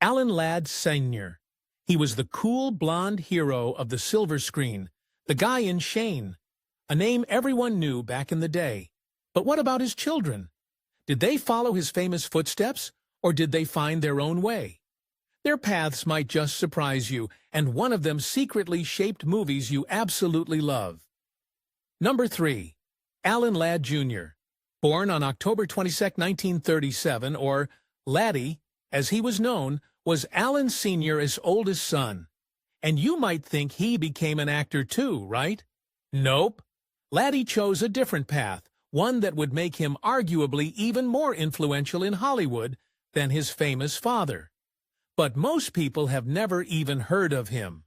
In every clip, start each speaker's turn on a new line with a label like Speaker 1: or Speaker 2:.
Speaker 1: Alana Ladd Sr. He was the cool blonde hero of the silver screen, the guy in Shane, a name everyone knew back in the day. But what about his children? Did they follow his famous footsteps, or did they find their own way? Their paths might just surprise you, and one of them secretly shaped movies you absolutely love. Number 3. Alana Ladd Jr. Born on October 22, 1937, or Laddie, as he was known, was Alan Sr.'s oldest son. And you might think he became an actor too, right? Nope. Laddie chose a different path, one that would make him arguably even more influential in Hollywood than his famous father. But most people have never even heard of him.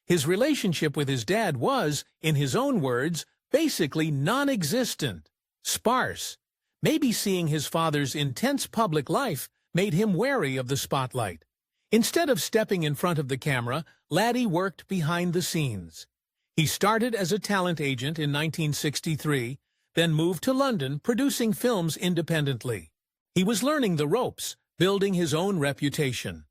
Speaker 1: His relationship with his dad was, in his own words, basically non-existent, sparse. Maybe seeing his father's intense public life made him wary of the spotlight. Instead of stepping in front of the camera, Laddie worked behind the scenes. He started as a talent agent in 1963, then moved to London, producing films independently. He was learning the ropes, building his own reputation.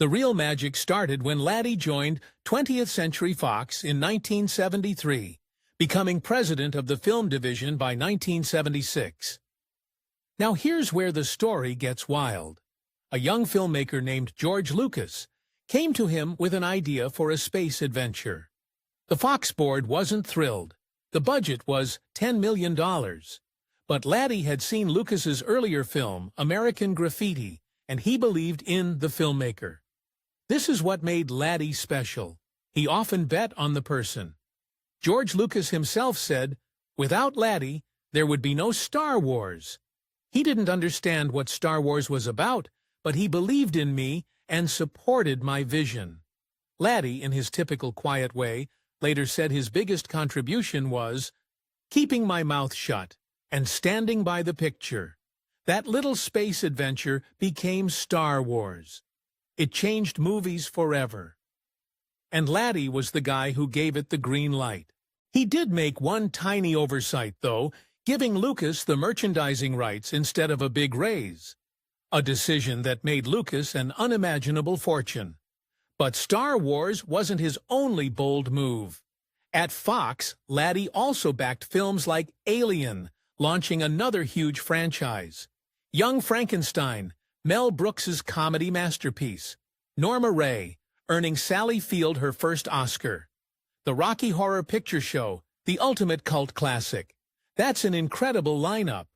Speaker 1: The real magic started when Laddie joined 20th Century Fox in 1973, becoming president of the film division by 1976. Now here's where the story gets wild. A young filmmaker named George Lucas came to him with an idea for a space adventure. The Fox board wasn't thrilled. The budget was $10 million. But Laddie had seen Lucas's earlier film, American Graffiti, and he believed in the filmmaker. This is what made Laddie special. He often bet on the person. George Lucas himself said, "Without Laddie, there would be no Star Wars." He didn't understand what Star Wars was about, but he believed in me and supported my vision. Laddie, in his typical quiet way, later said his biggest contribution was keeping my mouth shut and standing by the picture. That little space adventure became Star Wars. It changed movies forever. And Laddie was the guy who gave it the green light. He did make one tiny oversight, though, giving Lucas the merchandising rights instead of a big raise. A decision that made Lucas an unimaginable fortune. But Star Wars wasn't his only bold move. At Fox, Laddie also backed films like Alien, launching another huge franchise. Young Frankenstein, Mel Brooks's comedy masterpiece. Norma Ray, earning Sally Field her first Oscar. The Rocky Horror Picture Show, the ultimate cult classic. That's an incredible lineup.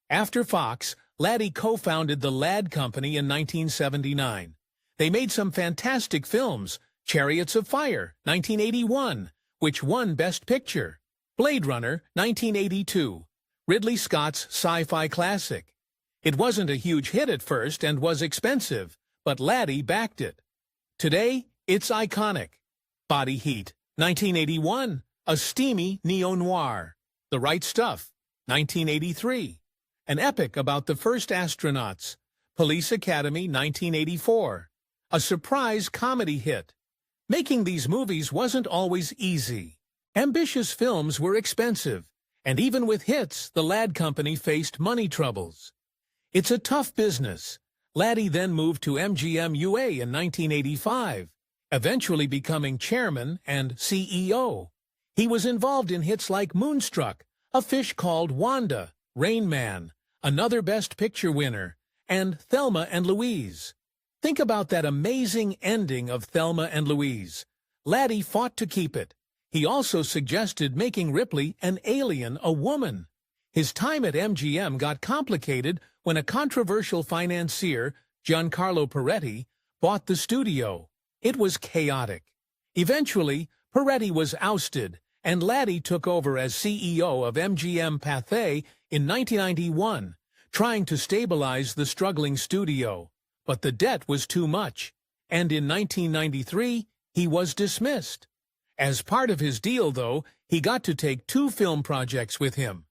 Speaker 1: After Fox, Laddie co-founded the Ladd Company in 1979. They made some fantastic films, Chariots of Fire, 1981, which won Best Picture, Blade Runner, 1982, Ridley Scott's sci-fi classic. It wasn't a huge hit at first and was expensive, but Laddie backed it. Today, it's iconic. Body Heat, 1981, a steamy neo-noir. The Right Stuff, 1983, an epic about the first astronauts. Police Academy, 1984, a surprise comedy hit. Making these movies wasn't always easy. Ambitious films were expensive, and even with hits, the Ladd Company faced money troubles. It's a tough business. Laddie then moved to MGM UA in 1985, eventually becoming chairman and CEO. He was involved in hits like Moonstruck, A Fish Called Wanda, Rain Man, another Best Picture winner, and Thelma and Louise. Think about that amazing ending of Thelma and Louise. Laddie fought to keep it. He also suggested making Ripley an alien, a woman. His time at MGM got complicated when a controversial financier, Giancarlo Peretti, bought the studio. It was chaotic. Eventually, Peretti was ousted, and Laddie took over as CEO of MGM Pathé in 1991, trying to stabilize the struggling studio. But the debt was too much, and in 1993, he was dismissed. As part of his deal, though, he got to take 2 film projects with him.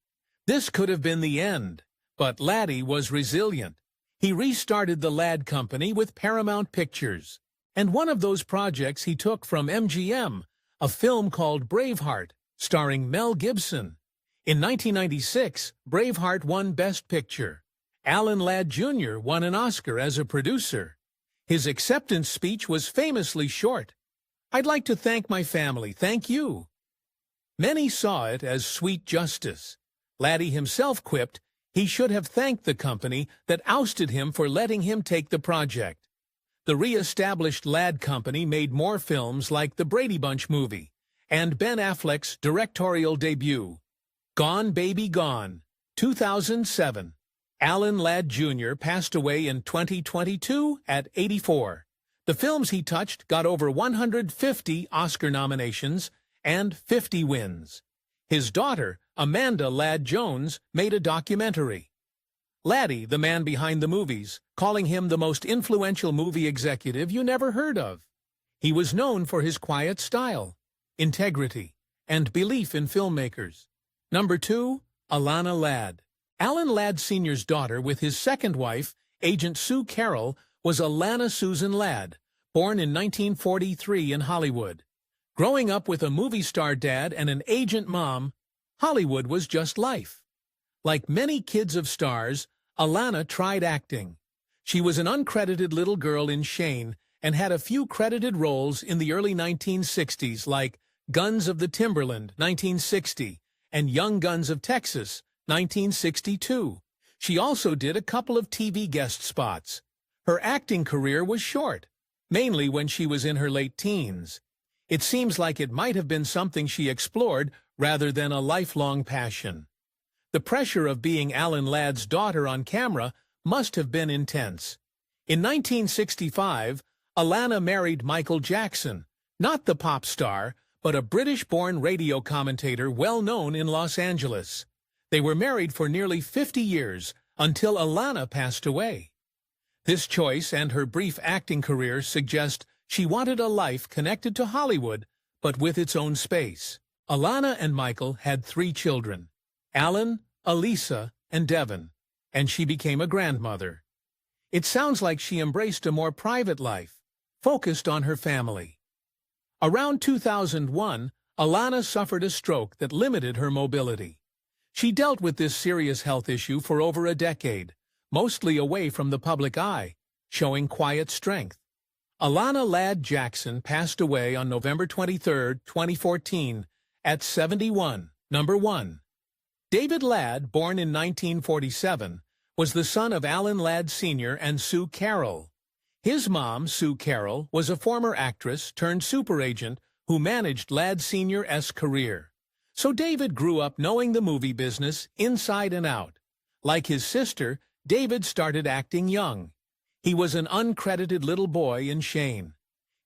Speaker 1: This could have been the end, but Laddie was resilient. He restarted the Ladd Company with Paramount Pictures, and one of those projects he took from MGM, a film called Braveheart, starring Mel Gibson. In 1996, Braveheart won Best Picture. Alana Ladd Jr. won an Oscar as a producer. His acceptance speech was famously short. "I'd like to thank my family, thank you." Many saw it as sweet justice. Laddie himself quipped he should have thanked the company that ousted him for letting him take the project. The re-established Ladd Company made more films like the Brady Bunch movie and Ben Affleck's directorial debut, Gone Baby Gone, 2007. Alan Ladd Jr. passed away in 2022 at 84. The films he touched got over 150 Oscar nominations and 50 wins. His daughter, Amanda Ladd Jones, made a documentary. Laddie, the man behind the movies, calling him the most influential movie executive you never heard of. He was known for his quiet style, integrity, and belief in filmmakers. Number 2, Alana Ladd. Alan Ladd Sr.'s daughter with his second wife, Agent Sue Carroll, was Alana Susan Ladd, born in 1943 in Hollywood. Growing up with a movie star dad and an agent mom, Hollywood was just life. Like many kids of stars, Alana tried acting. She was an uncredited little girl in Shane and had a few credited roles in the early 1960s like Guns of the Timberland, 1960, and Young Guns of Texas, 1962. She also did a couple of TV guest spots. Her acting career was short, mainly when she was in her late teens. It seems like it might have been something she explored rather than a lifelong passion. The pressure of being Alan Ladd's daughter on camera must have been intense. In 1965, Alana married Michael Jackson, not the pop star, but a British-born radio commentator well known in Los Angeles. They were married for nearly 50 years until Alana passed away. This choice and her brief acting career suggest she wanted a life connected to Hollywood, but with its own space. Alana and Michael had 3 children, Alan, Elisa, and Devon, and she became a grandmother. It sounds like she embraced a more private life, focused on her family. Around 2001, Alana suffered a stroke that limited her mobility. She dealt with this serious health issue for over a decade, mostly away from the public eye, showing quiet strength. Alana Ladd Jackson passed away on November 23, 2014, at 71. Number 1. David Ladd, born in 1947, was the son of Alan Ladd Sr. and Sue Carroll. His mom, Sue Carroll, was a former actress turned super agent who managed Ladd Sr.'s career. So David grew up knowing the movie business inside and out. Like his sister, David started acting young. He was an uncredited little boy in Shane.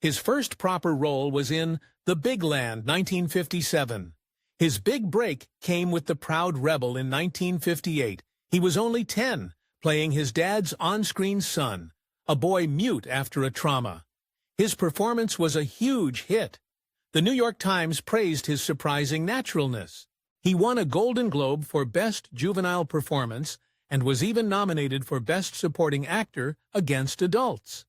Speaker 1: His first proper role was in The Big Land, 1957. His big break came with The Proud Rebel in 1958. He was only 10, playing his dad's on-screen son, a boy mute after a trauma. His performance was a huge hit. The New York Times praised his surprising naturalness. He won a Golden Globe for Best Juvenile Performance and was even nominated for Best Supporting Actor against adults.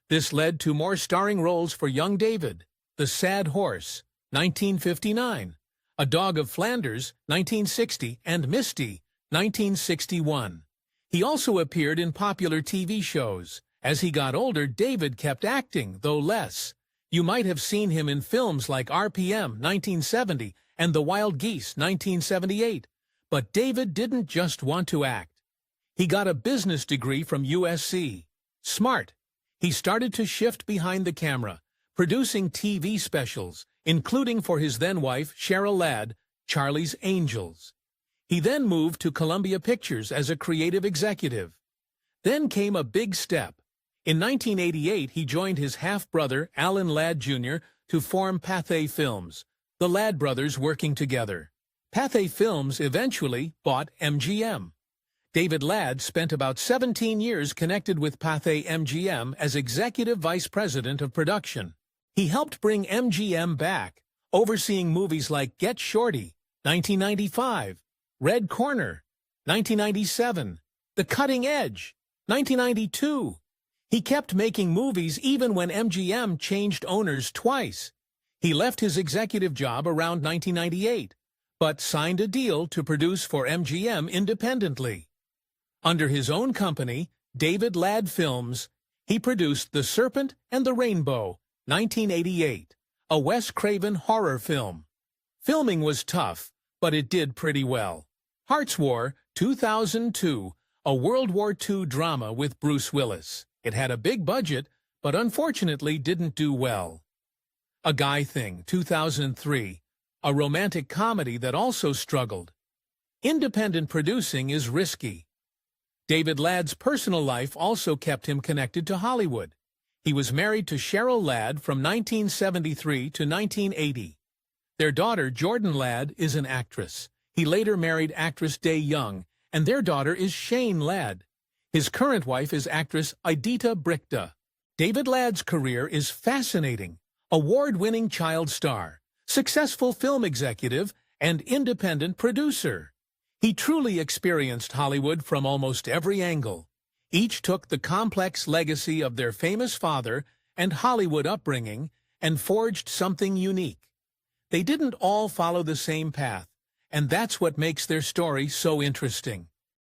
Speaker 1: This led to more starring roles for young David, The Sad Horse, 1959, A Dog of Flanders, 1960, and Misty, 1961. He also appeared in popular TV shows. As he got older, David kept acting, though less. You might have seen him in films like RPM, 1970, and The Wild Geese, 1978. But David didn't just want to act. He got a business degree from USC. Smart. He started to shift behind the camera, producing TV specials, including for his then-wife, Cheryl Ladd, Charlie's Angels. He then moved to Columbia Pictures as a creative executive. Then came a big step. In 1988, he joined his half-brother, Alan Ladd Jr., to form Pathé Films, the Ladd brothers working together. Pathé Films eventually bought MGM. David Ladd spent about 17 years connected with Pathé MGM as Executive Vice President of Production. He helped bring MGM back, overseeing movies like Get Shorty, 1995, Red Corner, 1997, The Cutting Edge, 1992. He kept making movies even when MGM changed owners twice. He left his executive job around 1998, but signed a deal to produce for MGM independently. Under his own company, David Ladd Films, He produced The Serpent and the Rainbow, 1988, a Wes Craven horror film. Filming was tough, but it did pretty well. Hearts War, 2002, a World War II drama with Bruce Willis. It had a big budget, but unfortunately didn't do well. A Guy Thing, 2003, a romantic comedy that also struggled. Independent producing is risky. David Ladd's personal life also kept him connected to Hollywood. He was married to Cheryl Ladd from 1973 to 1980. Their daughter, Jordan Ladd, is an actress. He later married actress Day Young, and their daughter is Shane Ladd. His current wife is actress Idita Brickta. David Ladd's career is fascinating. Award-winning child star, successful film executive, and independent producer. He truly experienced Hollywood from almost every angle. Each took the complex legacy of their famous father and Hollywood upbringing and forged something unique. They didn't all follow the same path, and that's what makes their story so interesting.